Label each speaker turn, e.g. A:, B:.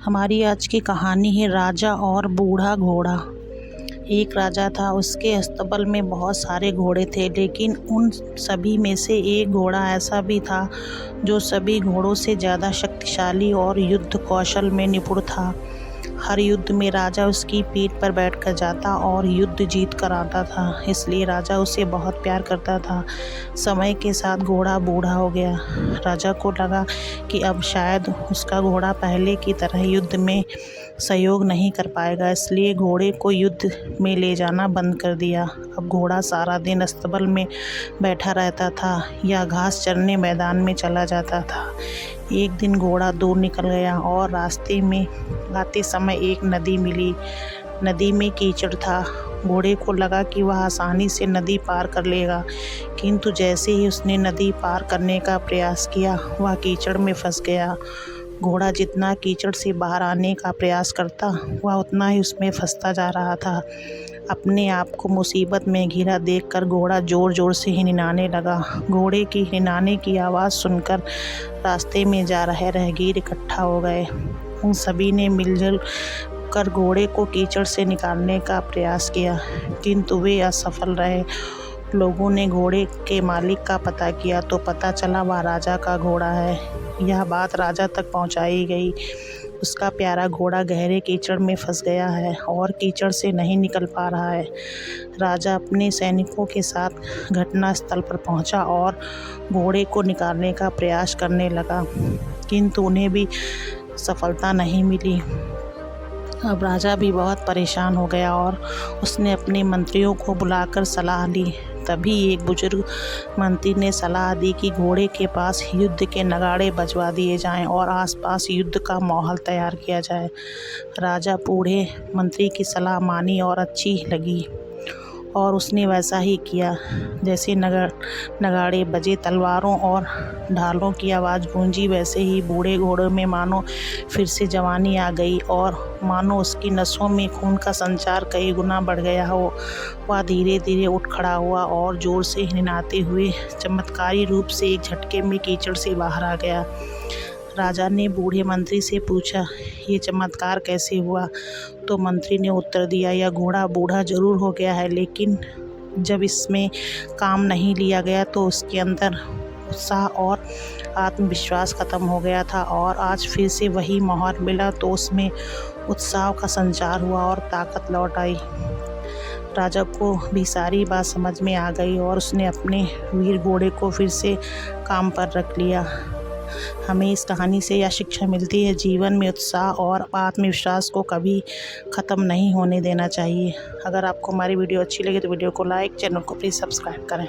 A: हमारी आज की कहानी है राजा और बूढ़ा घोड़ा। एक राजा था, उसके अस्तबल में बहुत सारे घोड़े थे, लेकिन उन सभी में से एक घोड़ा ऐसा भी था जो सभी घोड़ों से ज़्यादा शक्तिशाली और युद्ध कौशल में निपुण था। हर युद्ध में राजा उसकी पीठ पर बैठकर जाता और युद्ध जीत कर आता था, इसलिए राजा उसे बहुत प्यार करता था। समय के साथ घोड़ा बूढ़ा हो गया। राजा को लगा कि अब शायद उसका घोड़ा पहले की तरह युद्ध में सहयोग नहीं कर पाएगा, इसलिए घोड़े को युद्ध में ले जाना बंद कर दिया। अब घोड़ा सारा दिन अस्तबल में बैठा रहता था या घास चरने मैदान में चला जाता था। एक दिन घोड़ा दूर निकल गया और रास्ते में आते समय एक नदी मिली। नदी में कीचड़ था। घोड़े को लगा कि वह आसानी से नदी पार कर लेगा, किंतु जैसे ही उसने नदी पार करने का प्रयास किया, वह कीचड़ में फंस गया। घोड़ा जितना कीचड़ से बाहर आने का प्रयास करता, वह उतना ही उसमें फंसता जा रहा था। अपने आप को मुसीबत में घिरा देखकर घोड़ा ज़ोर ज़ोर से हिनहाने लगा। घोड़े की हिनहाने की आवाज़ सुनकर रास्ते में जा रहे राहगीर इकट्ठा हो गए। उन सभी ने मिलजुल कर घोड़े को कीचड़ से निकालने का प्रयास किया, किंतु वे असफल रहे। लोगों ने घोड़े के मालिक का पता किया तो पता चला वह राजा का घोड़ा है। यह बात राजा तक पहुंचाई गई। उसका प्यारा घोड़ा गहरे कीचड़ में फंस गया है और कीचड़ से नहीं निकल पा रहा है। राजा अपने सैनिकों के साथ घटनास्थल पर पहुंचा और घोड़े को निकालने का प्रयास करने लगा, किंतु उन्हें भी सफलता नहीं मिली। अब राजा भी बहुत परेशान हो गया और उसने अपने मंत्रियों को बुलाकर सलाह ली। तभी एक बुजुर्ग मंत्री ने सलाह दी कि घोड़े के पास युद्ध के नगाड़े बजवा दिए जाएं और आसपास युद्ध का माहौल तैयार किया जाए। राजा बूढ़े मंत्री की सलाह मानी और अच्छी लगी और उसने वैसा ही किया। जैसे नगाड़े बजे, तलवारों और ढालों की आवाज़ गूंजी, वैसे ही बूढ़े घोड़े में मानो फिर से जवानी आ गई और मानो उसकी नसों में खून का संचार कई गुना बढ़ गया हो। वह धीरे धीरे उठ खड़ा हुआ और ज़ोर से हिनहाते हुए चमत्कारी रूप से एक झटके में कीचड़ से बाहर आ गया। राजा ने बूढ़े मंत्री से पूछा, ये चमत्कार कैसे हुआ? तो मंत्री ने उत्तर दिया, यह घोड़ा बूढ़ा जरूर हो गया है, लेकिन जब इसमें काम नहीं लिया गया तो उसके अंदर उत्साह और आत्मविश्वास खत्म हो गया था, और आज फिर से वही माहौल मिला तो उसमें उत्साह का संचार हुआ और ताकत लौट आई। राजा को भी सारी बात समझ में आ गई और उसने अपने वीर घोड़े को फिर से काम पर रख लिया। हमें इस कहानी से यह शिक्षा मिलती है, जीवन में उत्साह और आत्मविश्वास को कभी ख़त्म नहीं होने देना चाहिए। अगर आपको हमारी वीडियो अच्छी लगे तो वीडियो को लाइक, चैनल को प्लीज़ सब्सक्राइब करें।